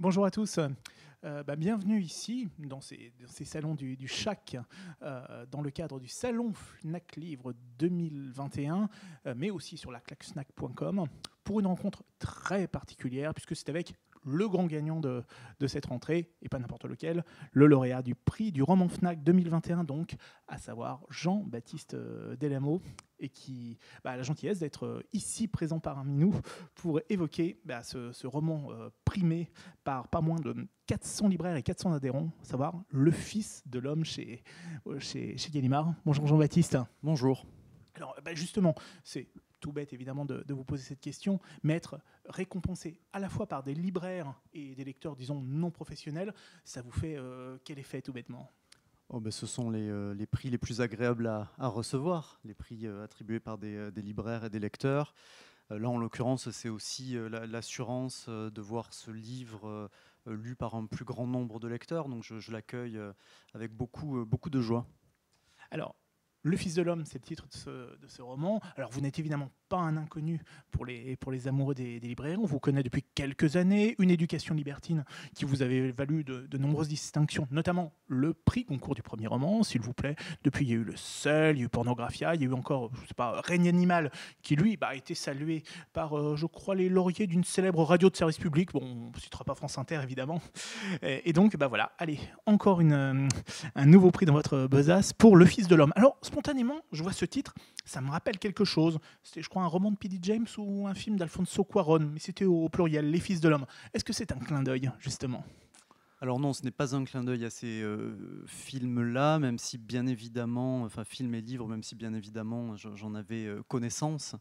Bonjour à tous. Bienvenue ici, dans ces salons du Chac, dans le cadre du Salon Fnac Livre 2021, mais aussi sur la claquefnac.com, pour une rencontre très particulière, puisque c'est avec le grand gagnant de cette rentrée, et pas n'importe lequel, le lauréat du prix du roman Fnac 2021, donc, à savoir Jean-Baptiste Delamo, et qui a la gentillesse d'être ici présent parmi nous pour évoquer ce roman primé par pas moins de 400 libraires et 400 adhérents, à savoir Le Fils de l'Homme chez Gallimard. Bonjour Jean-Baptiste. Bonjour. Alors justement, c'est tout bête évidemment de vous poser cette question, mais être récompensé à la fois par des libraires et des lecteurs, disons, non professionnels, ça vous fait quel effet tout bêtement ? Ce sont les prix les plus agréables à recevoir, les prix attribués par des libraires et des lecteurs. Là, en l'occurrence, c'est aussi l'assurance de voir ce livre lu par un plus grand nombre de lecteurs. Donc, je l'accueille avec beaucoup de joie. Alors, Le Fils de l'Homme, c'est le titre de ce roman. Alors, vous n'êtes évidemment pas un inconnu pour les amoureux des libraires. On vous connaît depuis quelques années. Une éducation libertine qui vous avait valu de nombreuses distinctions, notamment le prix concours du premier roman, s'il vous plaît. Depuis, il y a eu Le Seuil, il y a eu Pornographia, il y a eu encore, je sais pas, Règne animal, qui lui a été salué par, je crois, les lauriers d'une célèbre radio de service public. Bon, on ne citera pas France Inter, évidemment. Et donc, voilà, allez, encore un nouveau prix dans votre besace pour Le Fils de l'Homme. Alors, spontanément, je vois ce titre, ça me rappelle quelque chose. C'était, je crois, un roman de P.D. James ou un film d'Alfonso Cuarón, mais c'était au pluriel, Les Fils de l'Homme. Est-ce que c'est un clin d'œil, justement ? Alors non, ce n'est pas un clin d'œil à ces films-là, même si bien évidemment, enfin films et livres, même si bien évidemment j'en avais connaissance.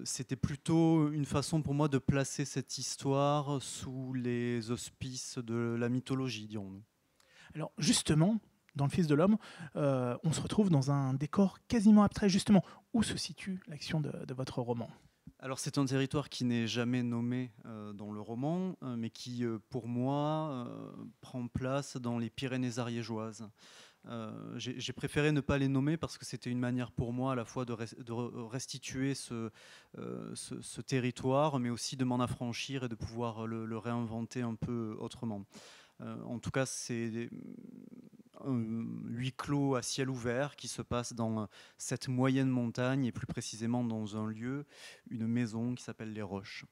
C'était plutôt une façon pour moi de placer cette histoire sous les auspices de la mythologie, dirons-nous. Alors justement, dans Le Fils de l'Homme, on se retrouve dans un décor quasiment abstrait. Justement, où se situe l'action de votre roman ? Alors c'est un territoire qui n'est jamais nommé dans le roman, mais qui, pour moi, prend place dans les Pyrénées ariégeoises. J'ai préféré ne pas les nommer parce que c'était une manière pour moi à la fois de restituer ce territoire, mais aussi de m'en affranchir et de pouvoir le réinventer un peu autrement. En tout cas, c'est un huis clos à ciel ouvert qui se passe dans cette moyenne montagne et plus précisément dans un lieu, une maison qui s'appelle Les Roches.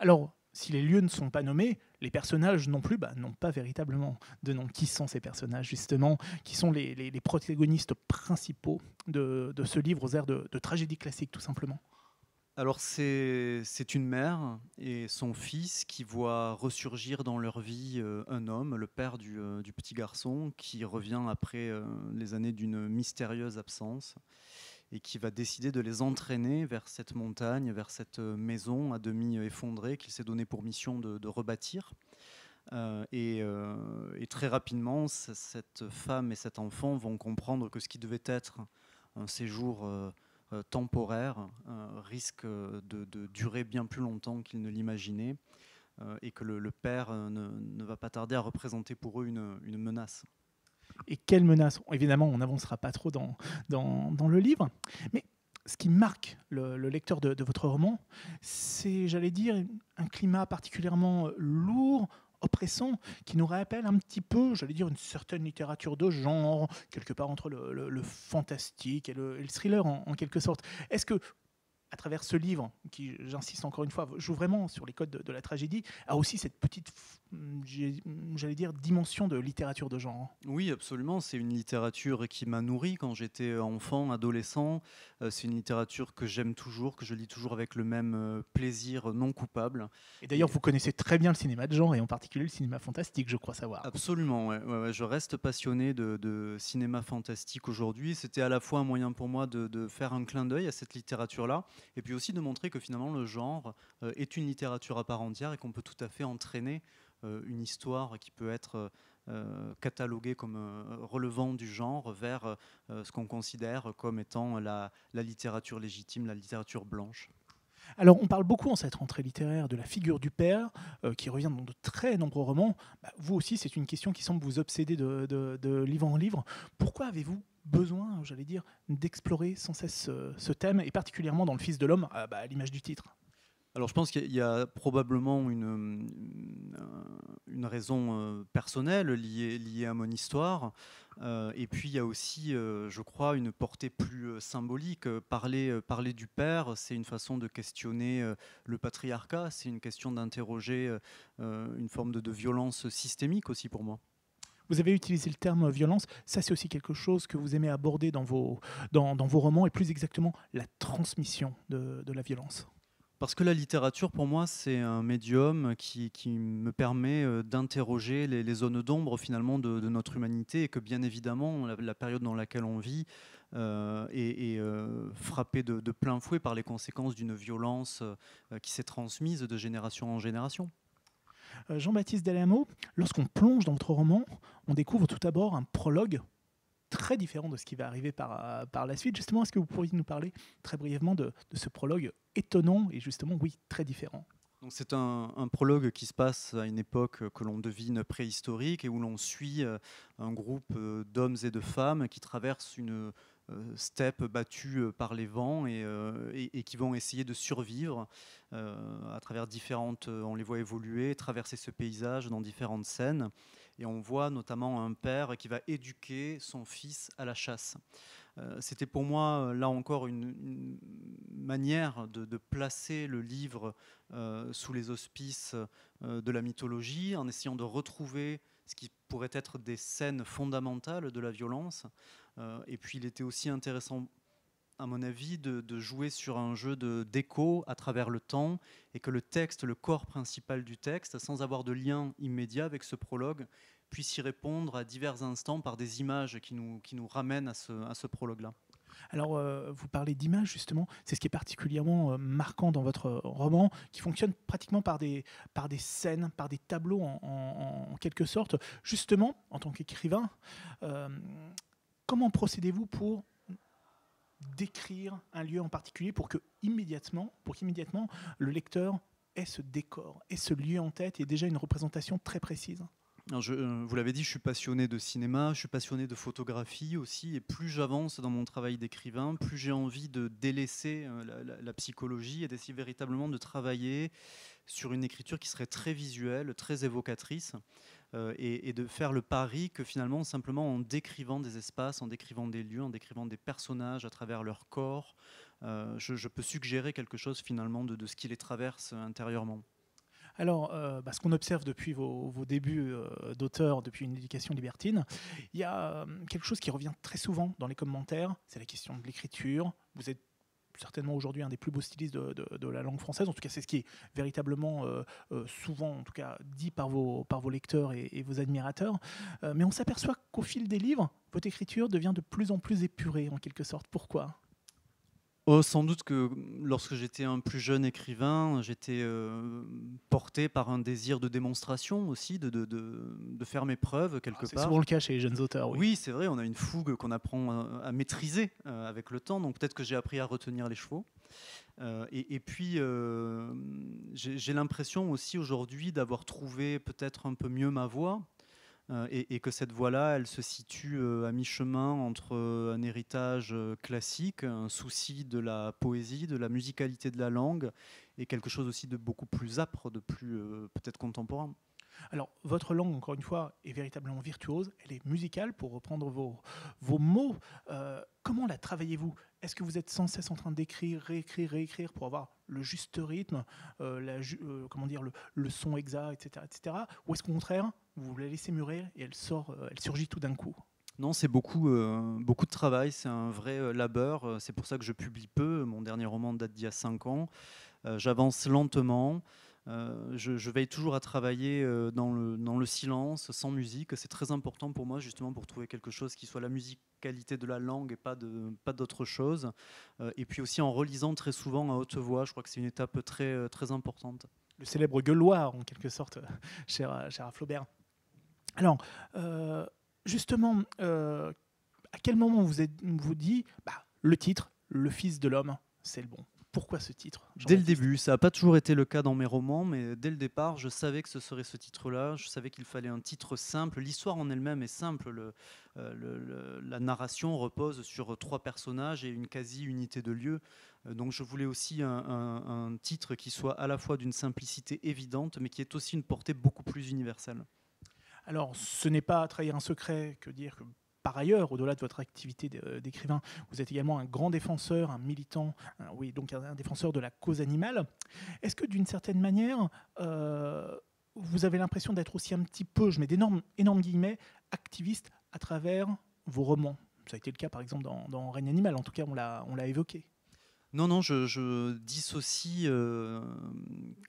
Alors, si les lieux ne sont pas nommés, les personnages non plus n'ont pas véritablement de nom. Qui sont ces personnages, justement ? Qui sont les protagonistes principaux de ce livre aux airs de tragédie classique, tout simplement ? Alors c'est une mère et son fils qui voient ressurgir dans leur vie un homme, le père du petit garçon, qui revient après les années d'une mystérieuse absence et qui va décider de les entraîner vers cette montagne, vers cette maison à demi effondrée qu'il s'est donné pour mission de rebâtir. Et très rapidement, cette femme et cet enfant vont comprendre que ce qui devait être un séjour temporaire risque de durer bien plus longtemps qu'ils ne l'imaginaient et que le père ne va pas tarder à représenter pour eux une menace. Et quelle menace ? Évidemment, on n'avancera pas trop dans le livre, mais ce qui marque le lecteur de votre roman, c'est, j'allais dire, un climat particulièrement lourd, oppressant, qui nous rappelle un petit peu, j'allais dire, une certaine littérature de genre, quelque part entre le fantastique et le thriller en quelque sorte. Est-ce que, à travers ce livre, qui, j'insiste encore une fois, joue vraiment sur les codes de la tragédie, a aussi cette petite, j'allais dire, dimension de littérature de genre ? Oui, absolument. C'est une littérature qui m'a nourri quand j'étais enfant, adolescent. C'est une littérature que j'aime toujours, que je lis toujours avec le même plaisir non coupable. Et d'ailleurs, vous connaissez très bien le cinéma de genre, et en particulier le cinéma fantastique, je crois savoir. Absolument, ouais. Je reste passionné de cinéma fantastique aujourd'hui. C'était à la fois un moyen pour moi de faire un clin d'œil à cette littérature-là, et puis aussi de montrer que finalement le genre est une littérature à part entière et qu'on peut tout à fait entraîner une histoire qui peut être cataloguée comme relevant du genre vers ce qu'on considère comme étant la littérature légitime, la littérature blanche. Alors, on parle beaucoup en cette rentrée littéraire de la figure du père, qui revient dans de très nombreux romans. Vous aussi, c'est une question qui semble vous obséder de livre en livre. Pourquoi avez-vous besoin, j'allais dire, d'explorer sans cesse ce thème, et particulièrement dans Le Fils de l'Homme, à l'image du titre ? Alors je pense qu'il y a probablement une raison personnelle liée à mon histoire. Et puis il y a aussi, je crois, une portée plus symbolique. Parler du père, c'est une façon de questionner le patriarcat, c'est une question d'interroger une forme de violence systémique aussi pour moi. Vous avez utilisé le terme violence, ça c'est aussi quelque chose que vous aimez aborder dans vos romans, et plus exactement la transmission de la violence. Parce que la littérature, pour moi, c'est un médium qui me permet d'interroger les zones d'ombre finalement de notre humanité, et que bien évidemment, la période dans laquelle on vit est frappée de plein fouet par les conséquences d'une violence qui s'est transmise de génération en génération. Jean-Baptiste Delermo, lorsqu'on plonge dans votre roman, on découvre tout d'abord un prologue très différent de ce qui va arriver par la suite. Justement, est-ce que vous pourriez nous parler très brièvement de ce prologue étonnant et justement, oui, très différent? Donc c'est un prologue qui se passe à une époque que l'on devine préhistorique et où l'on suit un groupe d'hommes et de femmes qui traversent une steppe battue par les vents et qui vont essayer de survivre à travers différentes... on les voit évoluer, traverser ce paysage dans différentes scènes. Et on voit notamment un père qui va éduquer son fils à la chasse. C'était pour moi, là encore, une manière de placer le livre sous les auspices de la mythologie, en essayant de retrouver ce qui pourrait être des scènes fondamentales de la violence. Et puis il était aussi intéressant, à mon avis, de jouer sur un jeu d'écho à travers le temps, et que le texte, le corps principal du texte, sans avoir de lien immédiat avec ce prologue, puisse y répondre à divers instants par des images qui nous ramènent à ce prologue-là. Alors, vous parlez d'images, justement. C'est ce qui est particulièrement marquant dans votre roman, qui fonctionne pratiquement par des scènes, par des tableaux en quelque sorte. Justement, en tant qu'écrivain, comment procédez-vous pour décrire un lieu en particulier pour qu'immédiatement, le lecteur ait ce décor, ait ce lieu en tête et déjà une représentation très précise? Alors vous l'avez dit, je suis passionné de cinéma, je suis passionné de photographie aussi, et plus j'avance dans mon travail d'écrivain, plus j'ai envie de délaisser la psychologie et d'essayer véritablement de travailler sur une écriture qui serait très visuelle, très évocatrice, et de faire le pari que finalement, simplement en décrivant des espaces, en décrivant des lieux, en décrivant des personnages à travers leur corps, je peux suggérer quelque chose finalement de ce qui les traverse intérieurement. Alors, ce qu'on observe depuis vos débuts d'auteur, depuis une éducation libertine, il y a quelque chose qui revient très souvent dans les commentaires, c'est la question de l'écriture. Vous êtes certainement aujourd'hui un des plus beaux stylistes de la langue française, en tout cas c'est ce qui est véritablement souvent en tout cas, dit par vos lecteurs et vos admirateurs. Mais on s'aperçoit qu'au fil des livres, votre écriture devient de plus en plus épurée en quelque sorte. Pourquoi ? Oh, sans doute que lorsque j'étais un plus jeune écrivain, j'étais porté par un désir de démonstration aussi, de faire mes preuves quelque part. C'est souvent le cas chez les jeunes auteurs, oui. Oui, c'est vrai, on a une fougue qu'on apprend à maîtriser avec le temps, donc peut-être que j'ai appris à retenir les chevaux. Et puis, j'ai l'impression aussi aujourd'hui d'avoir trouvé peut-être un peu mieux ma voix. Et que cette voie-là, elle se situe à mi-chemin entre un héritage classique, un souci de la poésie, de la musicalité de la langue, et quelque chose aussi de beaucoup plus âpre, de plus peut-être contemporain. Alors, votre langue, encore une fois, est véritablement virtuose, elle est musicale, pour reprendre vos mots. Comment la travaillez-vous ? Est-ce que vous êtes sans cesse en train d'écrire, réécrire pour avoir le juste rythme, le son exact, etc. Ou est-ce qu'au contraire, vous la laissez mûrir et elle surgit tout d'un coup ? Non, c'est beaucoup de travail, c'est un vrai labeur. C'est pour ça que je publie peu. Mon dernier roman date d'il y a 5 ans. J'avance lentement. Je veille toujours à travailler dans le silence, sans musique. C'est très important pour moi, justement, pour trouver quelque chose qui soit la musicalité de la langue et pas d'autre chose. Et puis aussi en relisant très souvent à haute voix. Je crois que c'est une étape très, très importante. Le célèbre gueuloir, en quelque sorte, cher à Flaubert. Alors, justement, à quel moment vous dit, le titre, Le Fils de l'homme, c'est le bon ? Pourquoi ce titre, Dès le Jean-Baptiste? début, ça n'a pas toujours été le cas dans mes romans, mais dès le départ, je savais que ce serait ce titre-là. Je savais qu'il fallait un titre simple. L'histoire en elle-même est simple. La narration repose sur 3 personnages et une quasi-unité de lieu. Donc je voulais aussi un titre qui soit à la fois d'une simplicité évidente, mais qui ait aussi une portée beaucoup plus universelle. Alors, ce n'est pas trahir un secret que dire que par ailleurs, au-delà de votre activité d'écrivain, vous êtes également un grand défenseur, un militant, oui, donc un défenseur de la cause animale. Est-ce que d'une certaine manière, vous avez l'impression d'être aussi un petit peu, je mets d'énormes énormes guillemets, activiste à travers vos romans? Ça a été le cas par exemple dans Règne animal, en tout cas on l'a évoqué. Non, non, je dissocie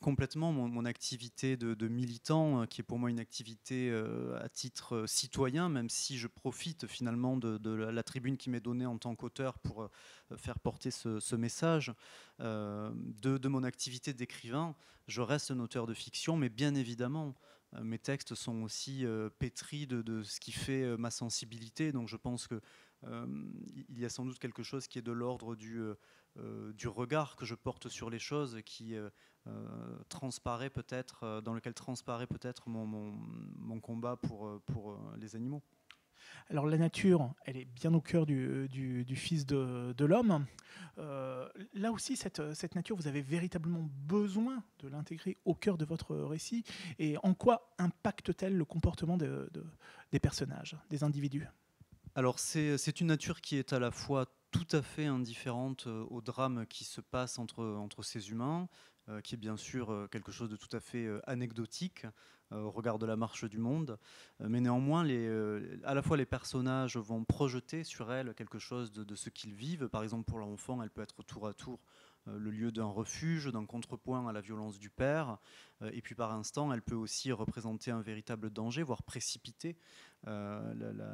complètement mon activité de militant, qui est pour moi une activité à titre citoyen, même si je profite finalement de la tribune qui m'est donnée en tant qu'auteur pour faire porter ce message. De mon activité d'écrivain, je reste un auteur de fiction, mais bien évidemment, mes textes sont aussi pétris de ce qui fait ma sensibilité. Donc je pense que il y a sans doute quelque chose qui est de l'ordre du regard que je porte sur les choses, qui transparaît peut-être, dans lequel transparaît peut-être mon combat pour les animaux. Alors la nature, elle est bien au cœur du Fils de l'homme. Là aussi, cette nature, vous avez véritablement besoin de l'intégrer au cœur de votre récit. Et en quoi impacte-t-elle le comportement des personnages, des individus? Alors c'est une nature qui est à la fois tout à fait indifférente au drame qui se passe entre ces humains, qui est bien sûr quelque chose de tout à fait anecdotique au regard de la marche du monde, mais néanmoins à la fois les personnages vont projeter sur elle quelque chose de ce qu'ils vivent. Par exemple pour l'enfant, elle peut être tour à tour le lieu d'un refuge, d'un contrepoint à la violence du père, et puis par instant elle peut aussi représenter un véritable danger, voire précipiter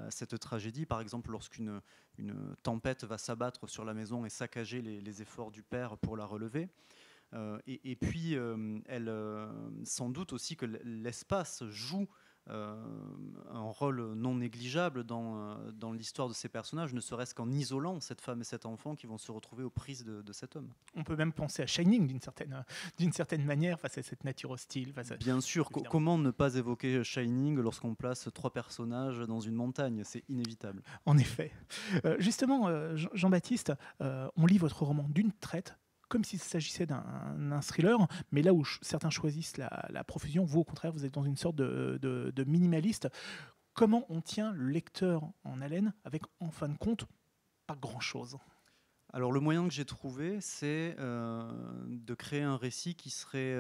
cette tragédie. Par exemple lorsqu'une tempête va s'abattre sur la maison et saccager les efforts du père pour la relever. Et puis, sans doute aussi que l'espace joue un rôle non négligeable dans l'histoire de ces personnages, ne serait-ce qu'en isolant cette femme et cet enfant qui vont se retrouver aux prises de cet homme. On peut même penser à Shining d'une certaine manière face à cette nature hostile. Bien sûr, comment ne pas évoquer Shining lorsqu'on place 3 personnages dans une montagne? C'est inévitable. En effet. Justement, Jean-Baptiste, on lit votre roman d'une traite, comme s'il s'agissait d'un thriller, mais là où certains choisissent la profusion, vous au contraire, vous êtes dans une sorte de minimaliste. Comment on tient le lecteur en haleine avec, en fin de compte, pas grand-chose? Alors le moyen que j'ai trouvé, c'est de créer un récit qui serait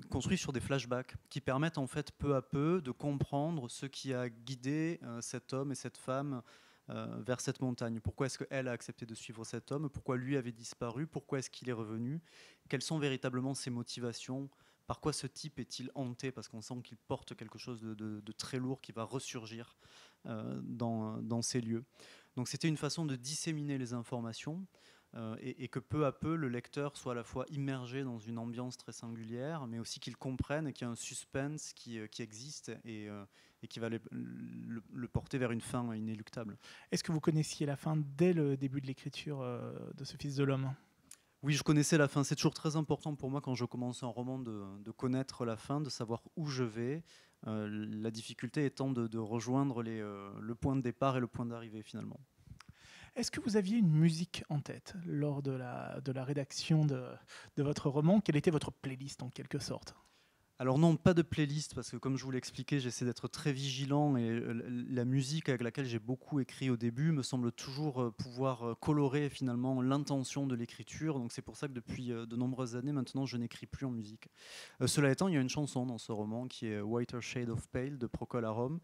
construit sur des flashbacks, qui permettent en fait peu à peu de comprendre ce qui a guidé cet homme et cette femme vers cette montagne. Pourquoi est-ce qu'elle a accepté de suivre cet homme? Pourquoi lui avait disparu? Pourquoi est-ce qu'il est revenu? Quelles sont véritablement ses motivations? Par quoi ce type est-il hanté? Parce qu'on sent qu'il porte quelque chose de très lourd qui va ressurgir dans ces lieux. Donc c'était une façon de disséminer les informations et que peu à peu le lecteur soit à la fois immergé dans une ambiance très singulière, mais aussi qu'il comprenne qu'il y a un suspense qui existe et qui va le porter vers une fin inéluctable. Est-ce que vous connaissiez la fin dès le début de l'écriture de ce Fils de l'homme? Oui, je connaissais la fin. C'est toujours très important pour moi quand je commence un roman de connaître la fin, de savoir où je vais. La difficulté étant de rejoindre le point de départ et le point d'arrivée finalement. Est-ce que vous aviez une musique en tête lors de la rédaction de votre roman? Quelle était votre playlist en quelque sorte? Alors non, pas de playlist, parce que comme je vous l'ai expliqué, j'essaie d'être très vigilant et la musique avec laquelle j'ai beaucoup écrit au début me semble toujours pouvoir colorer finalement l'intention de l'écriture. Donc c'est pour ça que depuis de nombreuses années maintenant, je n'écris plus en musique. Cela étant, il y a une chanson dans ce roman qui est Whiter Shade of Pale de Procol Harum.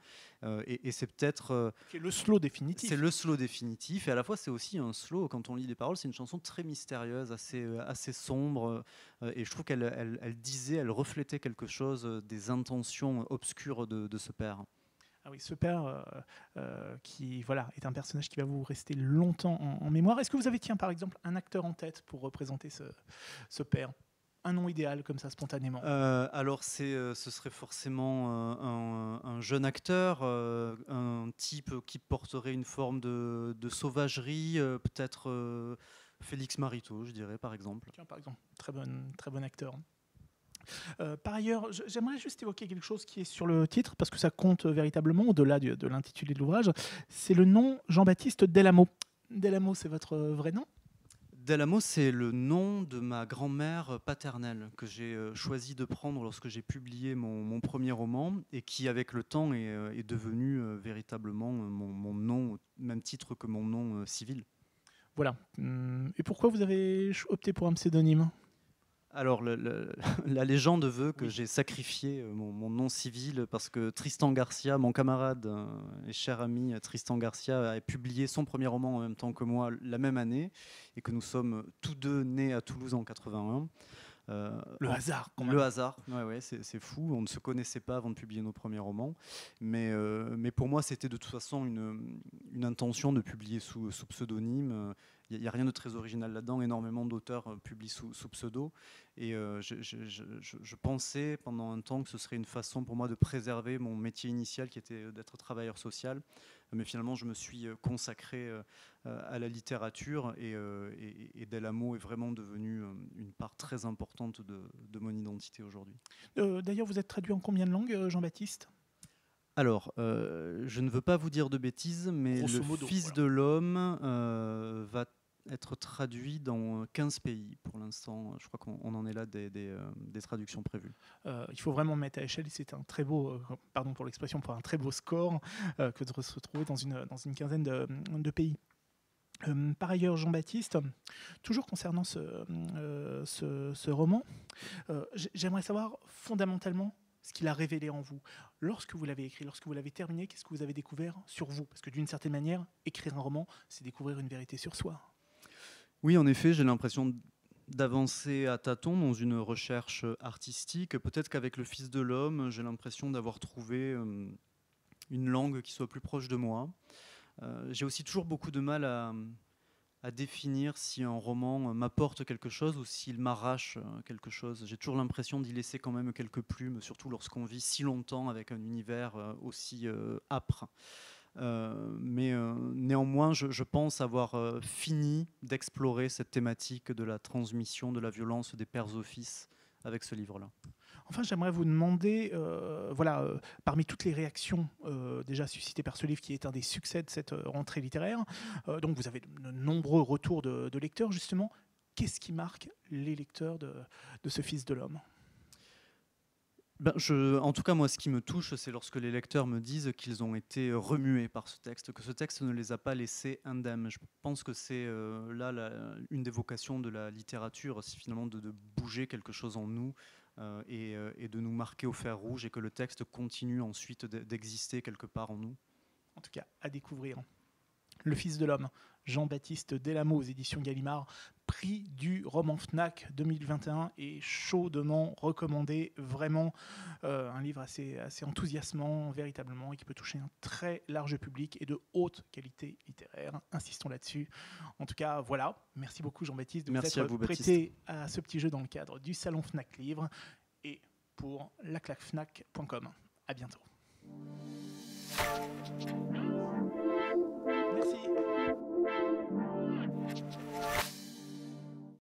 Et c'est peut-être... C'est le slow définitif. C'est le slow définitif. Et à la fois, c'est aussi un slow, quand on lit les paroles, c'est une chanson très mystérieuse, assez sombre. Et je trouve qu'elle disait, elle reflétait quelque chose des intentions obscures de ce père. Ah oui, ce père qui voilà, est un personnage qui va vous rester longtemps en mémoire. Est-ce que vous avez, tiens, par exemple, un acteur en tête pour représenter ce père? Un nom idéal, comme ça, spontanément. Alors, ce serait forcément un jeune acteur, un type qui porterait une forme de sauvagerie, peut-être Félix Marito, je dirais, par exemple. Tiens, par exemple, très bon acteur. Par ailleurs, j'aimerais juste évoquer quelque chose qui est sur le titre, parce que ça compte véritablement, au-delà de l'intitulé de l'ouvrage. C'est le nom Jean-Baptiste Delamo. Delamo, c'est votre vrai nom? Delamo, c'est le nom de ma grand-mère paternelle que j'ai choisi de prendre lorsque j'ai publié mon premier roman et qui, avec le temps, est devenu véritablement mon nom, au même titre que mon nom civil. Voilà. Et pourquoi vous avez opté pour un pseudonyme? Alors, la légende veut que Oui. j'ai sacrifié mon nom civil parce que Tristan Garcia, mon camarade et cher ami Tristan Garcia, a publié son premier roman en même temps que moi la même année et que nous sommes tous deux nés à Toulouse en 81. Le hasard, quand même. Le hasard, ouais, c'est fou. On ne se connaissait pas avant de publier nos premiers romans. Mais pour moi, c'était de toute façon une intention de publier sous pseudonyme. Il n'y a rien de très original là-dedans. Énormément d'auteurs publient sous pseudo. Et je pensais pendant un temps que ce serait une façon pour moi de préserver mon métier initial qui était d'être travailleur social. Mais finalement, je me suis consacré à la littérature et Delamo est vraiment devenu une part très importante de mon identité aujourd'hui. D'ailleurs, vous êtes traduit en combien de langues, Jean-Baptiste? Alors, je ne veux pas vous dire de bêtises, mais Grosso modo, Fils voilà. de l'homme va être traduit dans 15 pays pour l'instant. Je crois qu'on en est là des traductions prévues. Il faut vraiment mettre à échelle. C'est un très beau, pardon pour l'expression, pour un très beau score que de se retrouver dans une quinzaine de pays. Par ailleurs, Jean-Baptiste, toujours concernant ce roman, j'aimerais savoir fondamentalement ce qu'il a révélé en vous. Lorsque vous l'avez écrit, lorsque vous l'avez terminé, qu'est-ce que vous avez découvert sur vous? Parce que d'une certaine manière, écrire un roman, c'est découvrir une vérité sur soi. Oui, en effet, j'ai l'impression d'avancer à tâtons dans une recherche artistique. Peut-être qu'avec Le Fils de l'homme, j'ai l'impression d'avoir trouvé une langue qui soit plus proche de moi. J'ai aussi toujours beaucoup de mal à définir si un roman m'apporte quelque chose ou s'il m'arrache quelque chose. J'ai toujours l'impression d'y laisser quand même quelques plumes, surtout lorsqu'on vit si longtemps avec un univers aussi âpre. Mais néanmoins, je pense avoir fini d'explorer cette thématique de la transmission de la violence des pères aux fils avec ce livre-là. Enfin, j'aimerais vous demander, parmi toutes les réactions déjà suscitées par ce livre, qui est un des succès de cette rentrée littéraire, donc vous avez de nombreux retours de lecteurs, justement, qu'est-ce qui marque les lecteurs de ce Fils de l'homme? En tout cas, moi, ce qui me touche, c'est lorsque les lecteurs me disent qu'ils ont été remués par ce texte, que ce texte ne les a pas laissés indemnes. Je pense que c'est une des vocations de la littérature, c'est finalement de bouger quelque chose en nous et de nous marquer au fer rouge et que le texte continue ensuite d'exister quelque part en nous. En tout cas, à découvrir. Le Fils de l'homme, Jean-Baptiste Delamo aux éditions Gallimard, prix du roman Fnac 2021 et chaudement recommandé. Vraiment un livre assez enthousiasmant, véritablement, et qui peut toucher un très large public et de haute qualité littéraire. Insistons là-dessus. En tout cas, voilà. Merci beaucoup, Jean-Baptiste, de vous être prêté à ce petit jeu dans le cadre du Salon Fnac Livre et pour laclaquefnac.com. À bientôt. Merci.